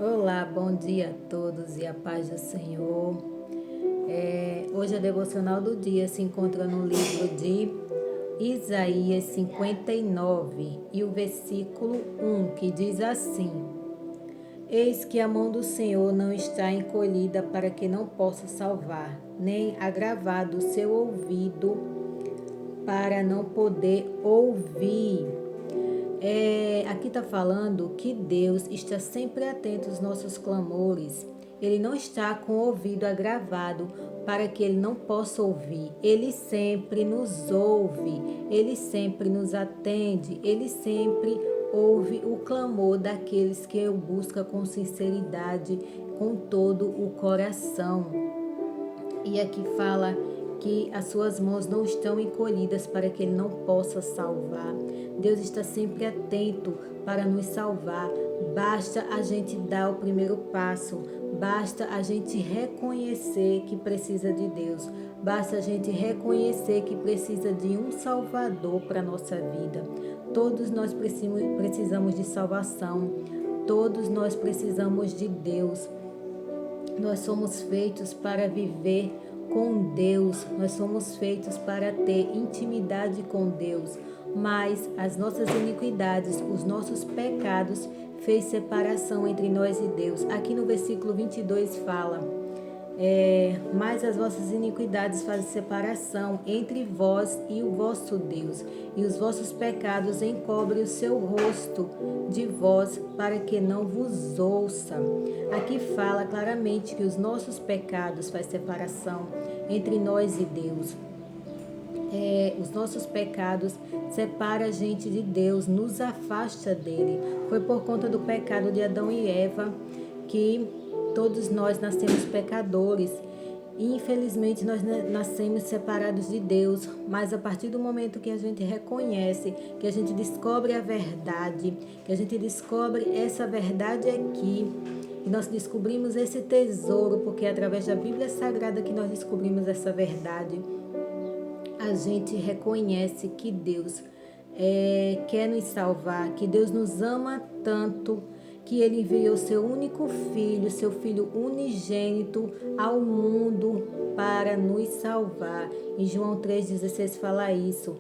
Olá, bom dia a todos e a paz do Senhor. Hoje a devocional do dia se encontra no livro de Isaías 59 e o versículo 1, que diz assim: Eis que a mão do Senhor não está encolhida para que não possa salvar, nem agravado o seu ouvido para não poder ouvir. Aqui está falando que Deus está sempre atento aos nossos clamores. Ele não está com o ouvido agravado para que ele não possa ouvir. Ele sempre nos ouve, ele sempre nos atende, ele sempre ouve o clamor daqueles que o buscam com sinceridade, com todo o coração. E aqui fala que as suas mãos não estão encolhidas para que ele não possa salvar. Deus está sempre atento para nos salvar. Basta a gente dar o primeiro passo. Basta a gente reconhecer que precisa de Deus. Basta a gente reconhecer que precisa de um Salvador para a nossa vida. Todos nós precisamos de salvação. Todos nós precisamos de Deus. Nós somos feitos para viver com Deus, nós somos feitos para ter intimidade com Deus, mas as nossas iniquidades, os nossos pecados, fez separação entre nós e Deus. Aqui no versículo 22 fala: mas as vossas iniquidades fazem separação entre vós e o vosso Deus, e os vossos pecados encobrem o seu rosto de vós, para que não vos ouça. Aqui fala claramente que os nossos pecados fazem separação entre nós e Deus. Os nossos pecados separam a gente de Deus, nos afasta dele. Foi por conta do pecado de Adão e Eva que todos nós nascemos pecadores e infelizmente nós nascemos separados de Deus, mas a partir do momento que a gente reconhece, que a gente descobre a verdade, que a gente descobre essa verdade aqui, e nós descobrimos esse tesouro, porque é através da Bíblia Sagrada que nós descobrimos essa verdade, a gente reconhece que Deus quer nos salvar, que Deus nos ama tanto, que ele enviou seu único filho, seu filho unigênito ao mundo para nos salvar. Em João 3,16 fala isso,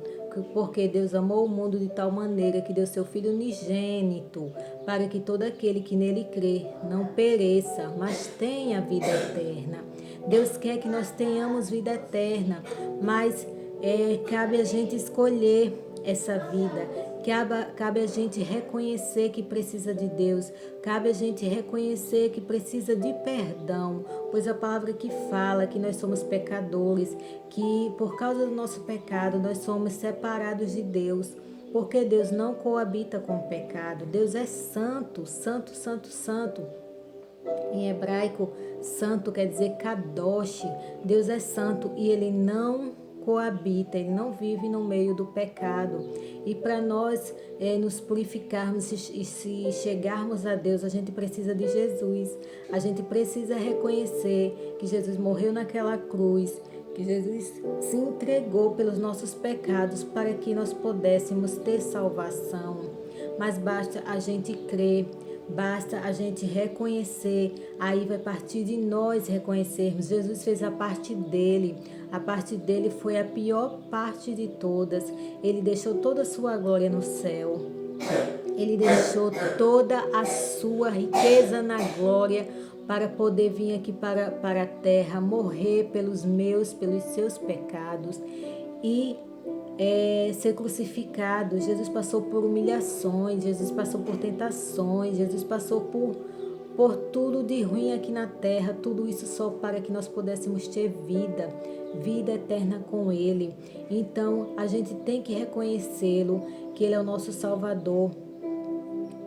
porque Deus amou o mundo de tal maneira que deu seu filho unigênito, para que todo aquele que nele crê não pereça, mas tenha vida eterna. Deus quer que nós tenhamos vida eterna, mas cabe a gente escolher essa vida. Cabe a gente reconhecer que precisa de Deus. Cabe a gente reconhecer que precisa de perdão. Pois a palavra que fala que nós somos pecadores, que por causa do nosso pecado nós somos separados de Deus. Porque Deus não coabita com o pecado. Deus é santo, santo, santo, santo. Em hebraico, santo quer dizer kadosh. Deus é santo e ele não coabita, ele não vive no meio do pecado. E para nós nos purificarmos e se chegarmos a Deus, a gente precisa de Jesus. A gente precisa reconhecer que Jesus morreu naquela cruz, que Jesus se entregou pelos nossos pecados para que nós pudéssemos ter salvação. Mas basta a gente crer, basta a gente reconhecer, aí vai partir de nós reconhecermos. Jesus fez a parte dele foi a pior parte de todas. Ele deixou toda a sua glória no céu, ele deixou toda a sua riqueza na glória para poder vir aqui para a terra, morrer pelos seus pecados e ser crucificado. Jesus passou por humilhações, Jesus passou por tentações, Jesus passou por tudo de ruim aqui na terra, tudo isso só para que nós pudéssemos ter vida eterna com Ele. Então a gente tem que reconhecê-lo, que Ele é o nosso Salvador.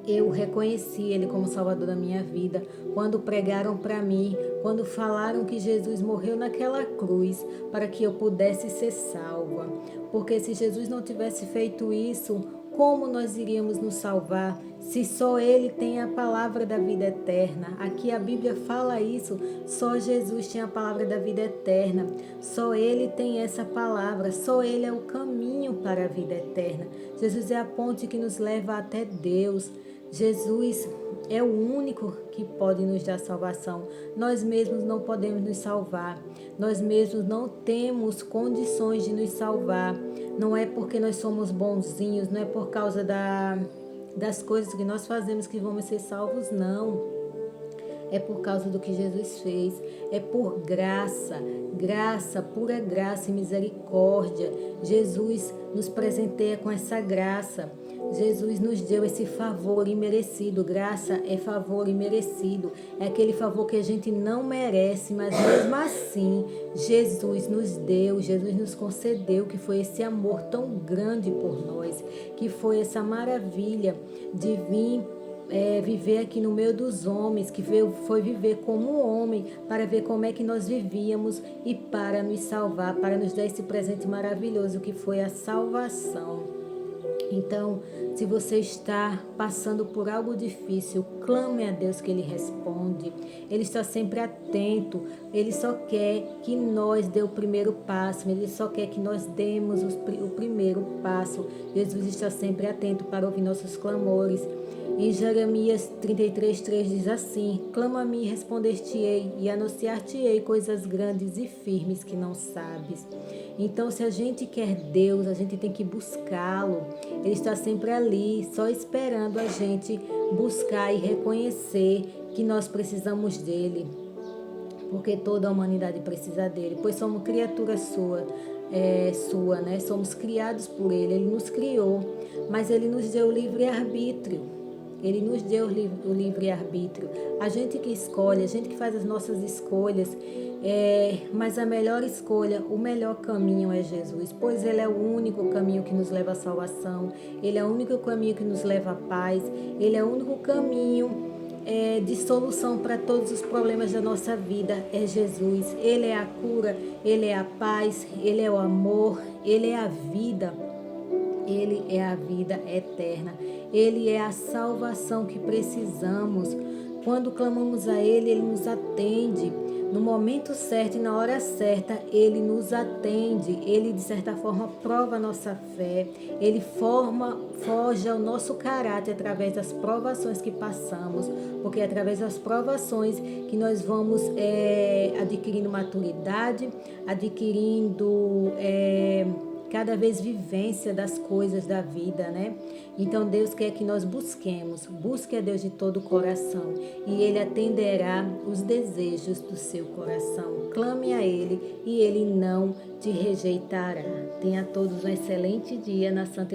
Eu reconheci Ele como Salvador da minha vida quando pregaram para mim, quando falaram que Jesus morreu naquela cruz para que eu pudesse ser salva. Porque se Jesus não tivesse feito isso, como nós iríamos nos salvar se só Ele tem a palavra da vida eterna? Aqui a Bíblia fala isso, só Jesus tem a palavra da vida eterna, só Ele tem essa palavra, só Ele é o caminho para a vida eterna. Jesus é a ponte que nos leva até Deus. Jesus é o único que pode nos dar salvação. Nós mesmos não podemos nos salvar. Nós mesmos não temos condições de nos salvar. Não é porque nós somos bonzinhos, não é por causa das coisas que nós fazemos que vamos ser salvos, não. É por causa do que Jesus fez, é por graça, pura graça e misericórdia. Jesus nos presenteia com essa graça. Jesus nos deu esse favor imerecido. Graça é favor imerecido. É aquele favor que a gente não merece, mas mesmo assim, Jesus nos deu, Jesus nos concedeu, que foi esse amor tão grande por nós, que foi essa maravilha de vir viver aqui no meio dos homens, que foi viver como um homem, para ver como é que nós vivíamos e para nos salvar, para nos dar esse presente maravilhoso que foi a salvação. Então, se você está passando por algo difícil, clame a Deus que Ele responde. Ele está sempre atento. Ele só quer que nós dê o primeiro passo. Ele só quer que nós demos o primeiro passo. Jesus está sempre atento para ouvir nossos clamores. Em Jeremias 33:3 diz assim: clama a mim e responder-te-ei, e anunciar-te-ei coisas grandes e firmes que não sabes. Então, se a gente quer Deus, a gente tem que buscá-lo. Ele está sempre ali, só esperando a gente buscar e reconhecer que nós precisamos dele. Porque toda a humanidade precisa dele, pois somos criatura sua, né? Somos criados por ele, ele nos criou, mas ele nos deu o livre-arbítrio. Ele nos deu o livre-arbítrio. A gente que escolhe, a gente que faz as nossas escolhas, mas a melhor escolha, o melhor caminho é Jesus, pois Ele é o único caminho que nos leva à salvação, Ele é o único caminho que nos leva à paz, Ele é o único caminho de solução para todos os problemas da nossa vida, é Jesus. Ele é a cura, Ele é a paz, Ele é o amor, Ele é a vida. Ele é a vida eterna. Ele é a salvação que precisamos. Quando clamamos a Ele, Ele nos atende. No momento certo e na hora certa, Ele nos atende. Ele, de certa forma, prova a nossa fé. Ele forja o nosso caráter através das provações que passamos. Porque é através das provações que nós vamos adquirindo maturidade, adquirindo cada vez vivência das coisas da vida, né? Então Deus quer que nós busque a Deus de todo o coração e Ele atenderá os desejos do seu coração. Clame a Ele e Ele não te rejeitará. Tenha todos um excelente dia na Santa